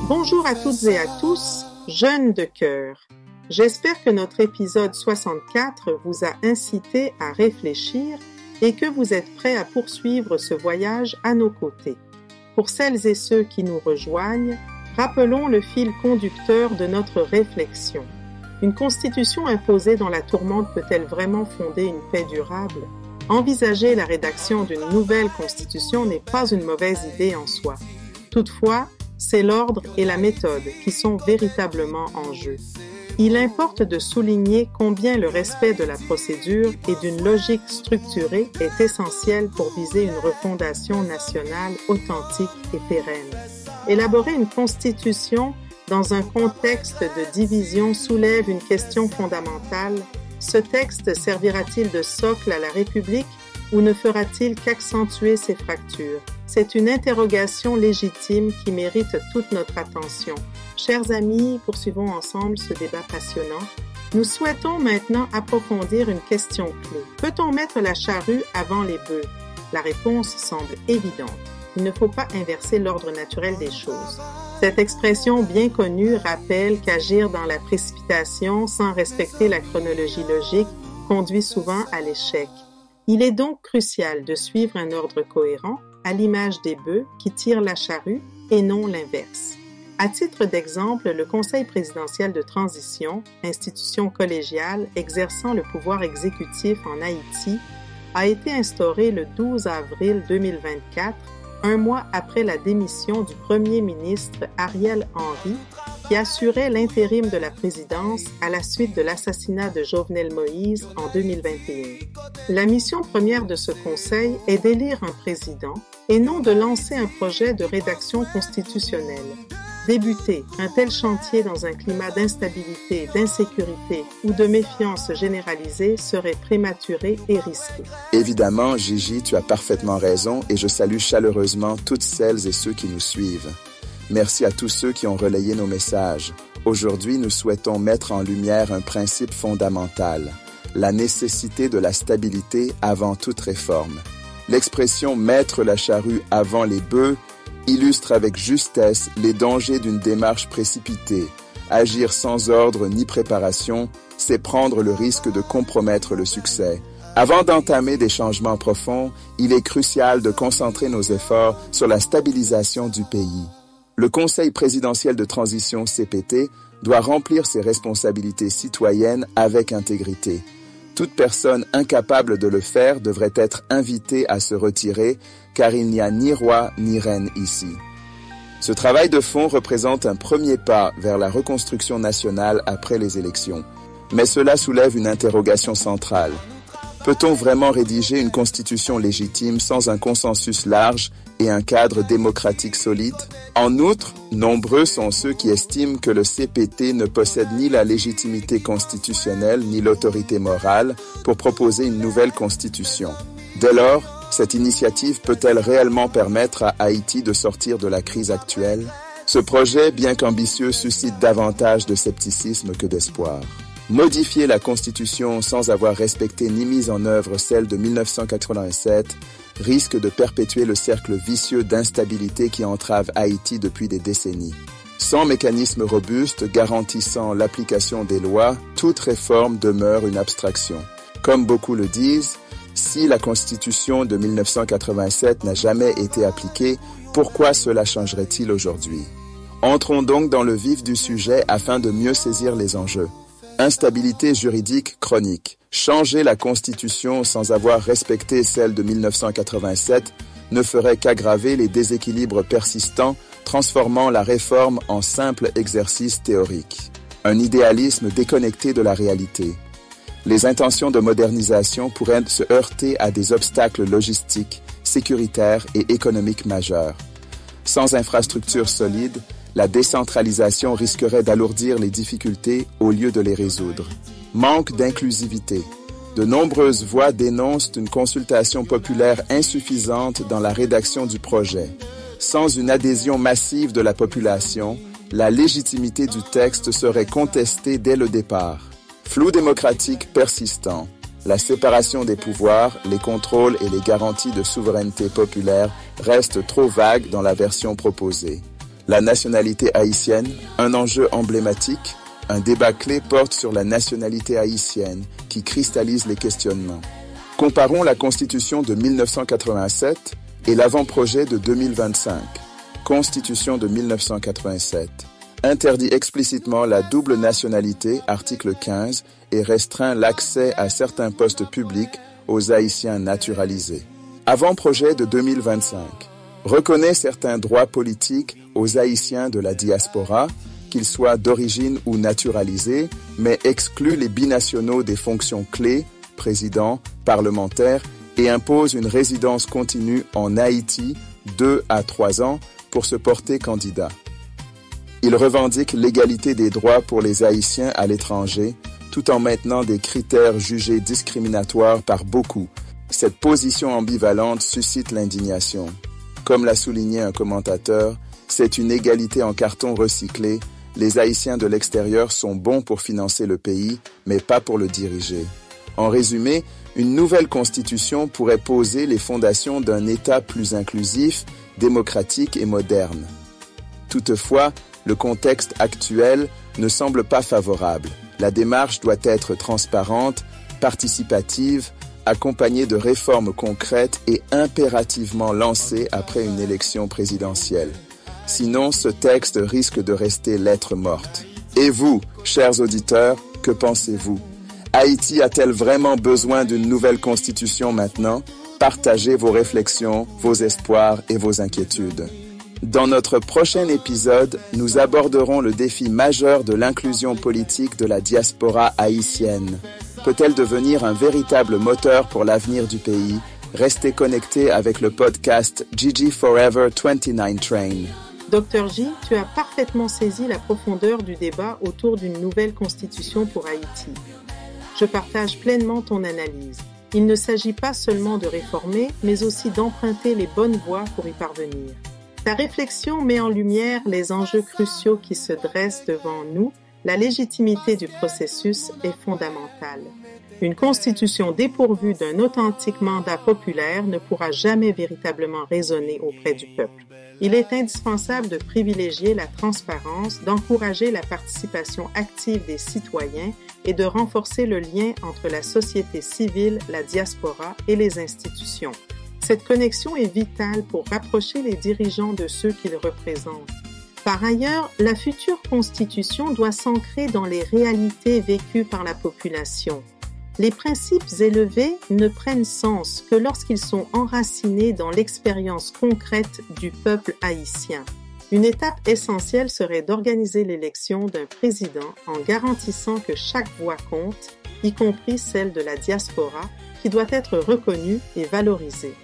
Bonjour à toutes et à tous, jeunes de cœur. J'espère que notre épisode 64 vous a incité à réfléchir et que vous êtes prêts à poursuivre ce voyage à nos côtés. Pour celles et ceux qui nous rejoignent, rappelons le fil conducteur de notre réflexion. Une constitution imposée dans la tourmente peut-elle vraiment fonder une paix durable? Envisager la rédaction d'une nouvelle constitution n'est pas une mauvaise idée en soi. Toutefois, c'est l'ordre et la méthode qui sont véritablement en jeu. Il importe de souligner combien le respect de la procédure et d'une logique structurée est essentiel pour viser une refondation nationale authentique et pérenne. Élaborer une constitution dans un contexte de division soulève une question fondamentale. Ce texte servira-t-il de socle à la République ou ne fera-t-il qu'accentuer ses fractures? C'est une interrogation légitime qui mérite toute notre attention. Chers amis, poursuivons ensemble ce débat passionnant. Nous souhaitons maintenant approfondir une question clé. Peut-on mettre la charrue avant les bœufs? La réponse semble évidente. Il ne faut pas inverser l'ordre naturel des choses. Cette expression bien connue rappelle qu'agir dans la précipitation sans respecter la chronologie logique conduit souvent à l'échec. Il est donc crucial de suivre un ordre cohérent, à l'image des bœufs qui tirent la charrue et non l'inverse. À titre d'exemple, le Conseil présidentiel de transition, institution collégiale exerçant le pouvoir exécutif en Haïti, a été instauré le 12 avril 2024, un mois après la démission du premier ministre Ariel Henry, qui assurait l'intérim de la présidence à la suite de l'assassinat de Jovenel Moïse en 2021. La mission première de ce conseil est d'élire un président et non de lancer un projet de rédaction constitutionnelle. Débuter un tel chantier dans un climat d'instabilité, d'insécurité ou de méfiance généralisée serait prématuré et risqué. Évidemment, Gigi, tu as parfaitement raison et je salue chaleureusement toutes celles et ceux qui nous suivent. Merci à tous ceux qui ont relayé nos messages. Aujourd'hui, nous souhaitons mettre en lumière un principe fondamental, la nécessité de la stabilité avant toute réforme. L'expression « mettre la charrue avant les bœufs » illustre avec justesse les dangers d'une démarche précipitée. Agir sans ordre ni préparation, c'est prendre le risque de compromettre le succès. Avant d'entamer des changements profonds, il est crucial de concentrer nos efforts sur la stabilisation du pays. Le Conseil présidentiel de transition CPT doit remplir ses responsabilités citoyennes avec intégrité. Toute personne incapable de le faire devrait être invitée à se retirer, car il n'y a ni roi ni reine ici. Ce travail de fond représente un premier pas vers la reconstruction nationale après les élections. Mais cela soulève une interrogation centrale. Peut-on vraiment rédiger une constitution légitime sans un consensus large et un cadre démocratique solide? En outre, nombreux sont ceux qui estiment que le CPT ne possède ni la légitimité constitutionnelle ni l'autorité morale pour proposer une nouvelle constitution. Dès lors, cette initiative peut-elle réellement permettre à Haïti de sortir de la crise actuelle? Ce projet, bien qu'ambitieux, suscite davantage de scepticisme que d'espoir. Modifier la Constitution sans avoir respecté ni mis en œuvre celle de 1987 risque de perpétuer le cercle vicieux d'instabilité qui entrave Haïti depuis des décennies. Sans mécanisme robuste garantissant l'application des lois, toute réforme demeure une abstraction. Comme beaucoup le disent, si la Constitution de 1987 n'a jamais été appliquée, pourquoi cela changerait-il aujourd'hui? Entrons donc dans le vif du sujet afin de mieux saisir les enjeux. Instabilité juridique chronique. Changer la Constitution sans avoir respecté celle de 1987 ne ferait qu'aggraver les déséquilibres persistants, transformant la réforme en simple exercice théorique. Un idéalisme déconnecté de la réalité. Les intentions de modernisation pourraient se heurter à des obstacles logistiques, sécuritaires et économiques majeurs. Sans infrastructures solides, la décentralisation risquerait d'alourdir les difficultés au lieu de les résoudre. Manque d'inclusivité. De nombreuses voix dénoncent une consultation populaire insuffisante dans la rédaction du projet. Sans une adhésion massive de la population, la légitimité du texte serait contestée dès le départ. Flou démocratique persistant. La séparation des pouvoirs, les contrôles et les garanties de souveraineté populaire restent trop vagues dans la version proposée. La nationalité haïtienne, un enjeu emblématique, un débat clé porte sur la nationalité haïtienne qui cristallise les questionnements. Comparons la Constitution de 1987 et l'avant-projet de 2025. Constitution de 1987 interdit explicitement la double nationalité, article 15, et restreint l'accès à certains postes publics aux Haïtiens naturalisés. Avant-projet de 2025 reconnaît certains droits politiques aux Haïtiens de la diaspora, qu'ils soient d'origine ou naturalisés, mais exclut les binationaux des fonctions clés, président, parlementaire, et impose une résidence continue en Haïti 2 à 3 ans pour se porter candidat. Il revendique l'égalité des droits pour les Haïtiens à l'étranger, tout en maintenant des critères jugés discriminatoires par beaucoup. Cette position ambivalente suscite l'indignation. Comme l'a souligné un commentateur, c'est une égalité en carton recyclé. Les Haïtiens de l'extérieur sont bons pour financer le pays, mais pas pour le diriger. En résumé, une nouvelle constitution pourrait poser les fondations d'un État plus inclusif, démocratique et moderne. Toutefois, le contexte actuel ne semble pas favorable. La démarche doit être transparente, participative, accompagnée de réformes concrètes et impérativement lancée après une élection présidentielle. Sinon, ce texte risque de rester lettre morte. Et vous, chers auditeurs, que pensez-vous? Haïti a-t-elle vraiment besoin d'une nouvelle constitution maintenant? Partagez vos réflexions, vos espoirs et vos inquiétudes. Dans notre prochain épisode, nous aborderons le défi majeur de l'inclusion politique de la diaspora haïtienne. Peut-elle devenir un véritable moteur pour l'avenir du pays? Restez connectés avec le podcast Gigi Forever 29 Train. Dr J, tu as parfaitement saisi la profondeur du débat autour d'une nouvelle constitution pour Haïti. Je partage pleinement ton analyse. Il ne s'agit pas seulement de réformer, mais aussi d'emprunter les bonnes voies pour y parvenir. Ta réflexion met en lumière les enjeux cruciaux qui se dressent devant nous. La légitimité du processus est fondamentale. Une constitution dépourvue d'un authentique mandat populaire ne pourra jamais véritablement résonner auprès du peuple. Il est indispensable de privilégier la transparence, d'encourager la participation active des citoyens et de renforcer le lien entre la société civile, la diaspora et les institutions. Cette connexion est vitale pour rapprocher les dirigeants de ceux qu'ils représentent. Par ailleurs, la future constitution doit s'ancrer dans les réalités vécues par la population. Les principes élevés ne prennent sens que lorsqu'ils sont enracinés dans l'expérience concrète du peuple haïtien. Une étape essentielle serait d'organiser l'élection d'un président en garantissant que chaque voix compte, y compris celle de la diaspora, qui doit être reconnue et valorisée.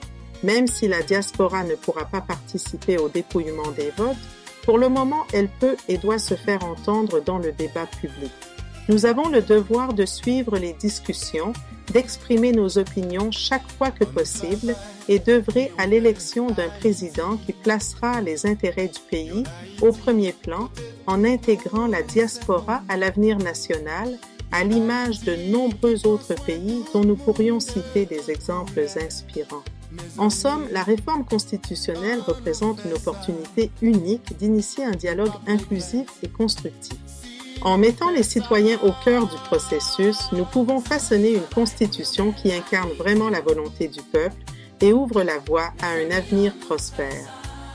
Même si la diaspora ne pourra pas participer au dépouillement des votes, pour le moment, elle peut et doit se faire entendre dans le débat public. Nous avons le devoir de suivre les discussions, d'exprimer nos opinions chaque fois que possible et d'œuvrer à l'élection d'un président qui placera les intérêts du pays au premier plan en intégrant la diaspora à l'avenir national, à l'image de nombreux autres pays dont nous pourrions citer des exemples inspirants. En somme, la réforme constitutionnelle représente une opportunité unique d'initier un dialogue inclusif et constructif. En mettant les citoyens au cœur du processus, nous pouvons façonner une constitution qui incarne vraiment la volonté du peuple et ouvre la voie à un avenir prospère.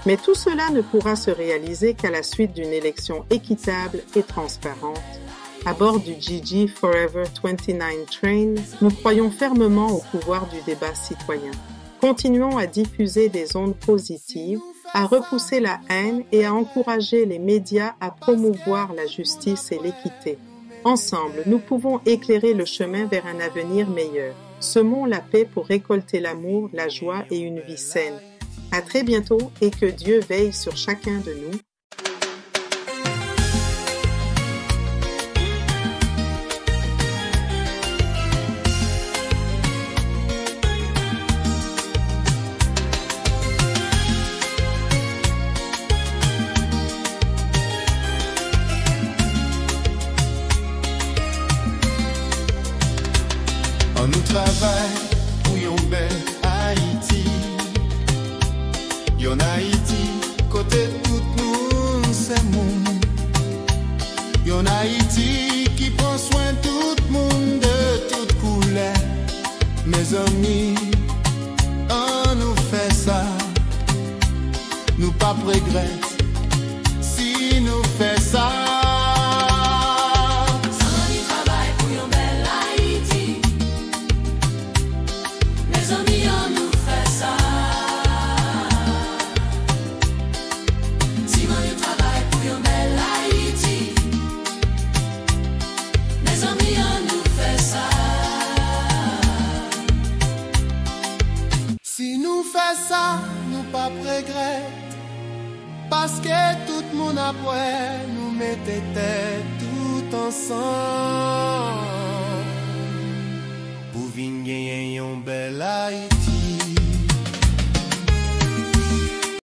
Mais tout cela ne pourra se réaliser qu'à la suite d'une élection équitable et transparente. À bord du Gigi Forever 29 Train, nous croyons fermement au pouvoir du débat citoyen. Continuons à diffuser des ondes positives, à repousser la haine et à encourager les médias à promouvoir la justice et l'équité. Ensemble, nous pouvons éclairer le chemin vers un avenir meilleur. Semons la paix pour récolter l'amour, la joie et une vie saine. À très bientôt et que Dieu veille sur chacun de nous. An nou travay pou yon bel Haïti. Yon Haïti kote tout nou yon Haïti qui prend soin tout le monde de toute couleur. Mes amis, on nous fait ça, nous pas regretter si nous fait ça. Si nous fait ça, nous pas regretter, parce que tout le monde après nous mettait tête tout ensemble pour venir gagner un bel Haïti.